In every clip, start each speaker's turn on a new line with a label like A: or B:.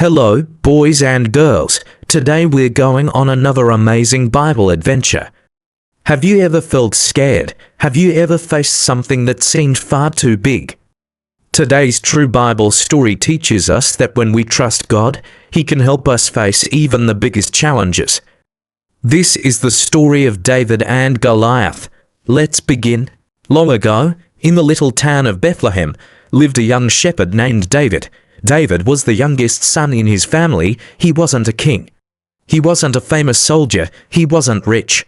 A: Hello, boys and girls. Today we're going on another amazing Bible adventure. Have you ever felt scared? Have you ever faced something that seemed far too big? Today's true Bible story teaches us that when we trust God, He can help us face even the biggest challenges. This is the story of David and Goliath. Let's begin. Long ago, in the little town of Bethlehem, lived a young shepherd named David. David was the youngest son in his family. He wasn't a king. He wasn't a famous soldier. He wasn't rich.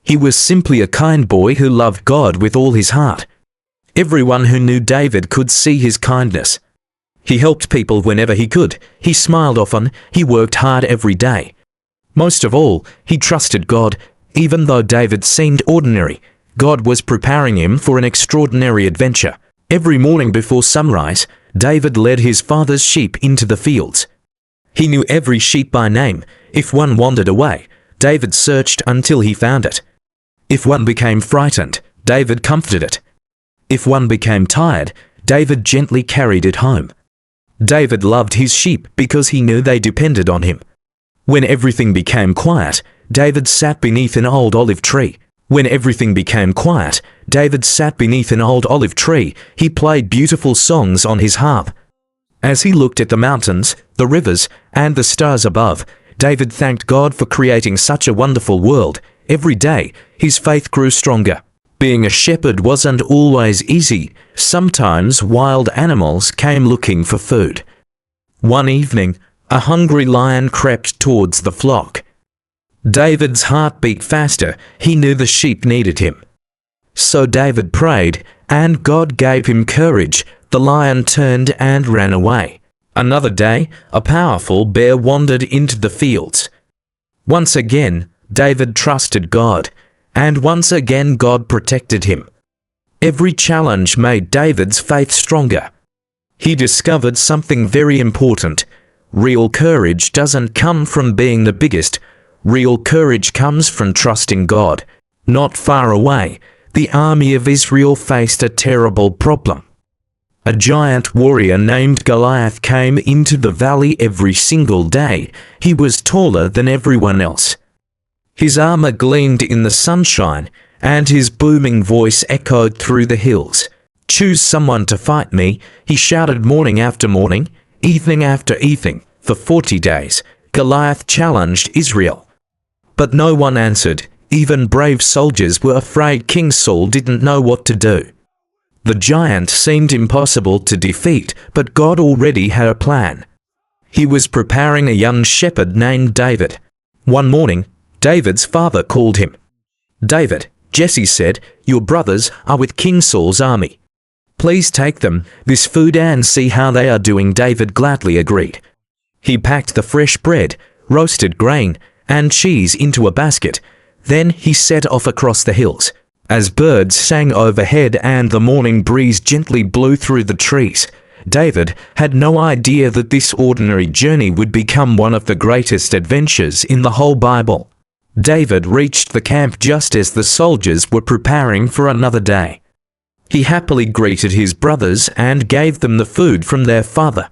A: He was simply a kind boy who loved God with all his heart. Everyone who knew David could see his kindness. He helped people whenever he could. He smiled often. He worked hard every day. Most of all, he trusted God. Even though David seemed ordinary, God was preparing him for an extraordinary adventure. Every morning before sunrise, David led his father's sheep into the fields. He knew every sheep by name. If one wandered away, David searched until he found it. If one became frightened, David comforted it. If one became tired, David gently carried it home. David loved his sheep because he knew they depended on him. When everything became quiet, David sat beneath an old olive tree. When everything became quiet, David sat beneath an old olive tree. He played beautiful songs on his harp. As he looked at the mountains, the rivers, and the stars above, David thanked God for creating such a wonderful world. Every day, his faith grew stronger. Being a shepherd wasn't always easy. Sometimes wild animals came looking for food. One evening, a hungry lion crept towards the flock. David's heart beat faster. He knew the sheep needed him. So David prayed, and God gave him courage. The lion turned and ran away. Another day, a powerful bear wandered into the fields. Once again, David trusted God, and once again God protected him. Every challenge made David's faith stronger. He discovered something very important. Real courage doesn't come from being the biggest. Real courage comes from trusting God. Not far away, the army of Israel faced a terrible problem. A giant warrior named Goliath came into the valley every single day. He was taller than everyone else. His armor gleamed in the sunshine, and his booming voice echoed through the hills. "Choose someone to fight me," he shouted morning after morning, evening after evening. For 40 days, Goliath challenged Israel. But no one answered. Even brave soldiers were afraid. King Saul didn't know what to do. The giant seemed impossible to defeat, but God already had a plan. He was preparing a young shepherd named David. One morning, David's father called him. "David," Jesse said, "your brothers are with King Saul's army. Please take them this food and see how they are doing." David gladly agreed. He packed the fresh bread, roasted grain, and cheese into a basket. Then he set off across the hills. As birds sang overhead and the morning breeze gently blew through the trees, David had no idea that this ordinary journey would become one of the greatest adventures in the whole Bible. David reached the camp just as the soldiers were preparing for another day. He happily greeted his brothers and gave them the food from their father.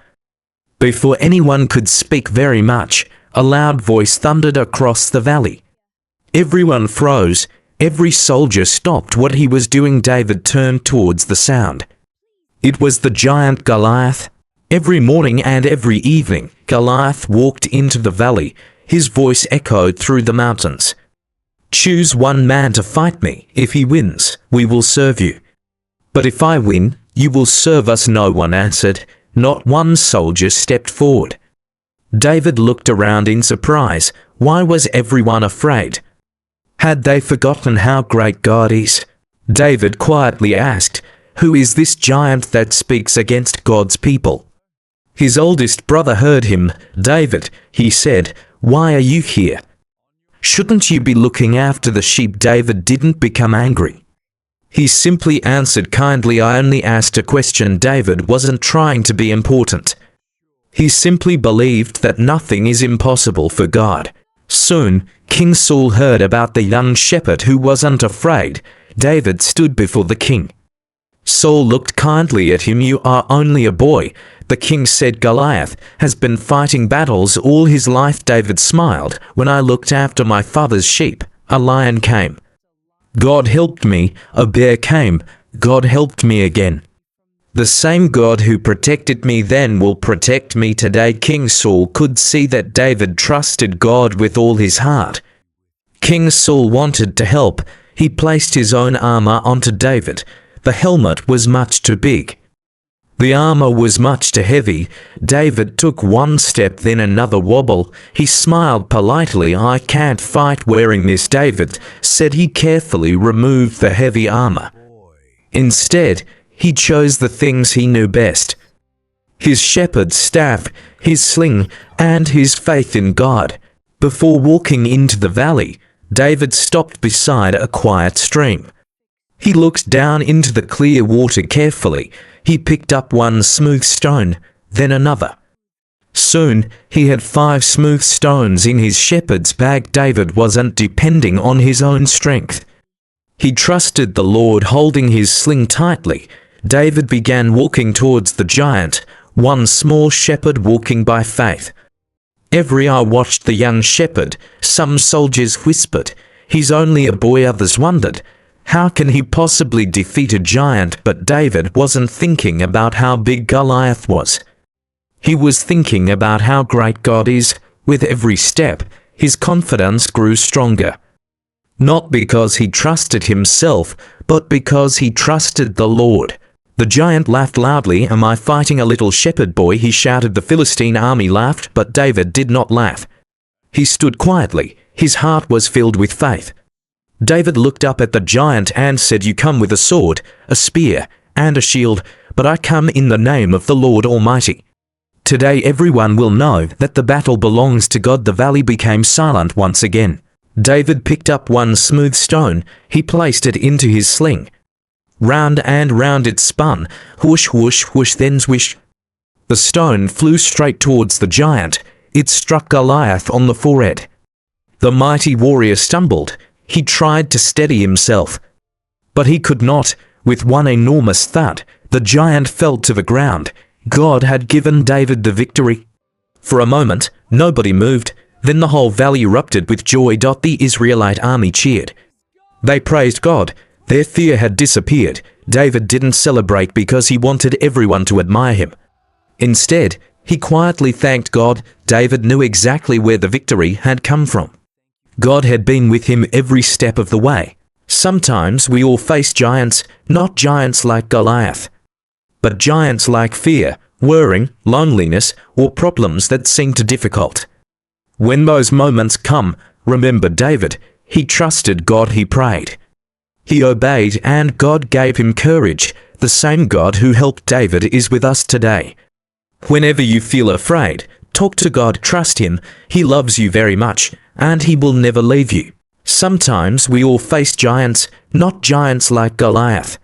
A: Before anyone could speak very much, a loud voice thundered across the valley. Everyone froze. Every soldier stopped what he was doing. David turned towards the sound. It was the giant Goliath. Every morning and every evening, Goliath walked into the valley. His voice echoed through the mountains. "Choose one man to fight me. If he wins, we will serve you. But if I win, you will serve us." No one answered. Not one soldier stepped forward. David looked around in surprise. Why was everyone afraid? Had they forgotten how great God is? David quietly asked, "Who is this giant that speaks against God's people?" His oldest brother heard him. "David," he said, "why are you here? Shouldn't you be looking after the sheep?" David didn't become angry. He simply answered kindly, "I only asked a question." David wasn't trying to be important. He simply believed that nothing is impossible for God. Soon, King Saul heard about the young shepherd who wasn't afraid. David stood before the king. Saul looked kindly at him. "You are only a boy." The king said, "Goliath has been fighting battles all his life." David smiled. "When I looked after my father's sheep, a lion came. God helped me. A bear came. God helped me again. The same God who protected me then will protect me today." King Saul could see that David trusted God with all his heart. King Saul wanted to help. He placed his own armor onto David. The helmet was much too big. The armor was much too heavy. David took one step, then another wobble. He smiled politely. "I can't fight wearing this," David said. He carefully removed the heavy armor. Instead, he chose the things he knew best: his shepherd's staff, his sling, and his faith in God. Before walking into the valley, David stopped beside a quiet stream. He looked down into the clear water carefully. He picked up one smooth stone, then another. Soon, he had 5 smooth stones in his shepherd's bag. David wasn't depending on his own strength. He trusted the Lord, holding his sling tightly. David began walking towards the giant, one small shepherd walking by faith. Every eye watched the young shepherd. Some soldiers whispered, "He's only a boy." Others wondered, "How can he possibly defeat a giant?" But David wasn't thinking about how big Goliath was. He was thinking about how great God is. With every step, his confidence grew stronger. Not because he trusted himself, but because he trusted the Lord. The giant laughed loudly. "Am I fighting a little shepherd boy?" he shouted. The Philistine army laughed, but David did not laugh. He stood quietly. His heart was filled with faith. David looked up at the giant and said, "You come with a sword, a spear, and a shield, but I come in the name of the Lord Almighty. Today everyone will know that the battle belongs to God." The valley became silent once again. David picked up one smooth stone. He placed it into his sling. Round and round it spun. Whoosh, whoosh, whoosh, then swish. The stone flew straight towards the giant. It struck Goliath on the forehead. The mighty warrior stumbled. He tried to steady himself, but he could not. With one enormous thud, the giant fell to the ground. God had given David the victory. For a moment, nobody moved. Then the whole valley erupted with joy. The Israelite army cheered. They praised God. Their fear had disappeared. David didn't celebrate because he wanted everyone to admire him. Instead, he quietly thanked God. David knew exactly where the victory had come from. God had been with him every step of the way. Sometimes we all face giants, not giants like Goliath, but giants like fear, worrying, loneliness, or problems that seem too difficult. When those moments come, remember David. He trusted God. He prayed. He obeyed, and God gave him courage. The same God who helped David is with us today. Whenever you feel afraid, talk to God. Trust Him. He loves you very much, and He will never leave you. Sometimes we all face giants, not giants like Goliath,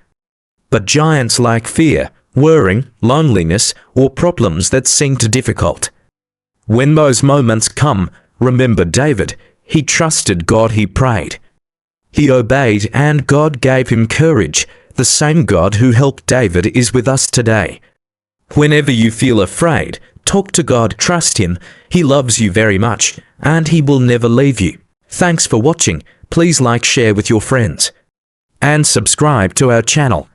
A: but giants like fear, worrying, loneliness, or problems that seem too difficult. When those moments come, remember David. He trusted God. He prayed. He obeyed, and God gave him courage. The same God who helped David is with us today. Whenever you feel afraid, talk to God. Trust Him. He loves you very much, and He will never leave you. Thanks for watching. Please like, share with your friends, and subscribe to our channel.